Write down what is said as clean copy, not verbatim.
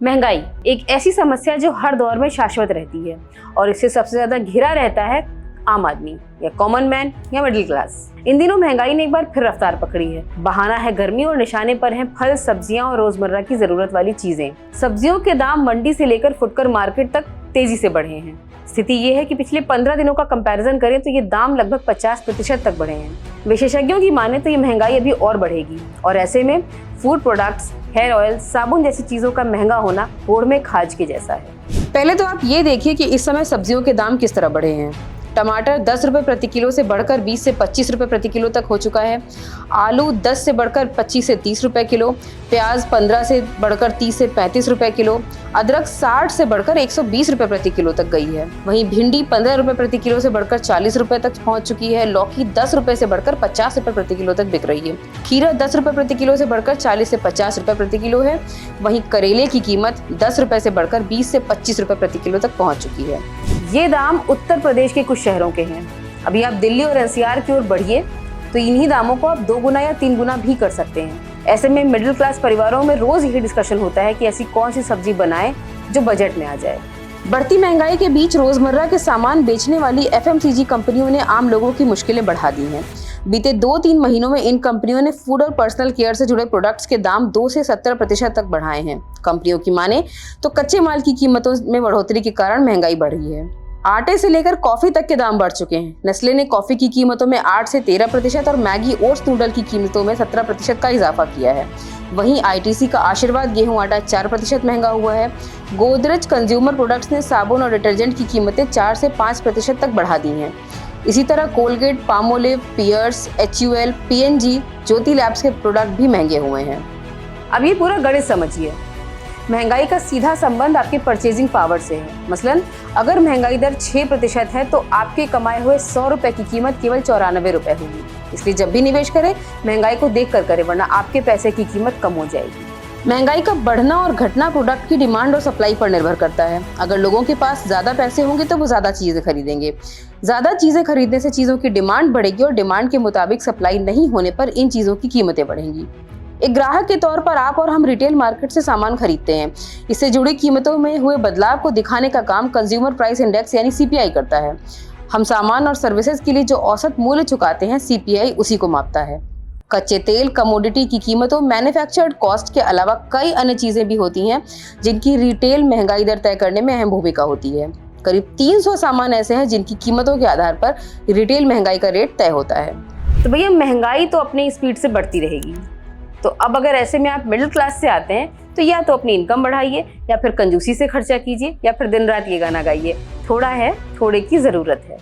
महंगाई एक ऐसी समस्या जो हर दौर में शाश्वत रहती है और इससे सबसे ज्यादा घिरा रहता है आम आदमी या कॉमन मैन या मिडिल क्लास। इन दिनों महंगाई ने एक बार फिर रफ्तार पकड़ी है। बहाना है गर्मी और निशाने पर हैं फल, सब्जियां और रोजमर्रा की जरूरत वाली चीजें। सब्जियों के दाम मंडी से लेकर फुटकर मार्केट तक तेजी से बढ़े हैं। स्थिति ये है कि पिछले 15 दिनों का कंपैरिजन करें तो ये दाम लगभग 50% तक बढ़े हैं। विशेषज्ञों की माने तो ये महंगाई अभी और बढ़ेगी और ऐसे में फूड प्रोडक्ट्स, हेयर ऑयल, साबुन जैसी चीजों का महंगा होना होड़ में खाज के जैसा है। पहले तो आप ये देखिए कि इस समय सब्जियों के दाम किस तरह बढ़े हैं। टमाटर 10 रुपए प्रति किलो से बढ़कर 20 से 25 रुपए प्रति किलो तक हो चुका है। आलू 10 से बढ़कर 25 से 30 रुपए किलो, प्याज 15 से बढ़कर 30 से 35 रुपए किलो, अदरक 60 से बढ़कर 120 रुपए प्रति किलो तक गई है। वहीं भिंडी 15 रुपए प्रति किलो से बढ़कर 40 रुपए तक पहुंच चुकी है। लौकी 10 रुपए से बढ़कर 50 रुपए प्रति किलो तक बिक रही है। खीरा 10 रुपए प्रति किलो से बढ़कर 40 से 50 रुपए प्रति किलो है। वहीं करेले की कीमत 10 रुपए से बढ़कर 20 से 25 रुपए प्रति किलो तक पहुंच चुकी है। ये दाम उत्तर प्रदेश के कुछ शहरों के हैं। अभी आप दिल्ली और एनसीआर की ओर बढ़िए तो इन्हीं दामों को आप 2 गुना या 3 गुना भी कर सकते हैं। ऐसे में मिडिल क्लास परिवारों में रोज यही डिस्कशन होता है कि ऐसी कौन सी सब्जी बनाएं जो बजट में आ जाए। बढ़ती महंगाई के बीच रोजमर्रा के सामान बेचने वाली एफएमसीजी कंपनियों ने आम लोगों की मुश्किलें बढ़ा दी हैं। बीते 2-3 महीनों में इन कंपनियों ने फूड और पर्सनल केयर से जुड़े प्रोडक्ट्स के दाम 2 से 70% तक बढ़ाए हैं। कंपनियों की माने तो कच्चे माल की कीमतों में बढ़ोतरी के कारण महंगाई बढ़ रही है। आटे से लेकर कॉफी तक के दाम बढ़ चुके हैं। नेस्ले ने कॉफी की कीमतों में 8 से 13% और मैगी ओट्स नूडल की कीमतों में 17% का इजाफा किया है। वहीं आईटीसी का आशीर्वाद गेहूं आटा 4% महंगा हुआ है। गोदरेज कंज्यूमर प्रोडक्ट्स ने साबुन और डिटर्जेंट की कीमतें 4 से 5% तक बढ़ा दी हैं। इसी तरह Colgate, Palmolive, Pears, HUL, PNG, Jyothy Labs के प्रोडक्ट भी महंगे हुए हैं। अब ये पूरा गणित समझिए। महंगाई का सीधा संबंध आपके परचेजिंग पावर से है। मसलन अगर महंगाई दर 6% है तो आपके कमाए हुए 100 रुपए की कीमत केवल 94 रुपए होगी। इसलिए जब भी निवेश करें महंगाई को देख कर करें, वरना आपके पैसे की कीमत कम हो जाएगी। महंगाई का बढ़ना और घटना प्रोडक्ट की डिमांड और सप्लाई पर निर्भर करता है। अगर लोगों के पास ज्यादा पैसे होंगे तो वो ज्यादा चीजें खरीदेंगे। ज्यादा चीजें खरीदने से चीजों की डिमांड बढ़ेगी और डिमांड के मुताबिक सप्लाई नहीं होने पर इन चीजों की कीमतें बढ़ेंगी। एक ग्राहक के तौर पर आप और हम रिटेल मार्केट से सामान खरीदते हैं। इससे जुड़ी कीमतों में हुए बदलाव को दिखाने का काम कंज्यूमर प्राइस इंडेक्स यानी CPI करता है। हम सामान और सर्विसेज के लिए जो औसत मूल्य चुकाते हैं, CPI उसी को मापता है। कच्चे तेल, कमोडिटी की कीमतों, मैन्युफैक्चर्ड कॉस्ट के अलावा कई अन्य चीजें भी होती हैं जिनकी रिटेल महंगाई दर तय करने में अहम भूमिका होती है। करीब 300 सामान ऐसे हैं जिनकी कीमतों के आधार पर रिटेल महंगाई का रेट तय होता है। तो भैया महंगाई तो अपनी स्पीड से बढ़ती रहेगी। तो अब अगर ऐसे में आप मिडिल क्लास से आते हैं तो या तो अपनी इनकम बढ़ाइए या फिर कंजूसी से खर्चा कीजिए या फिर दिन रात ये गाना गाइए, थोड़ा है थोड़े की जरूरत है।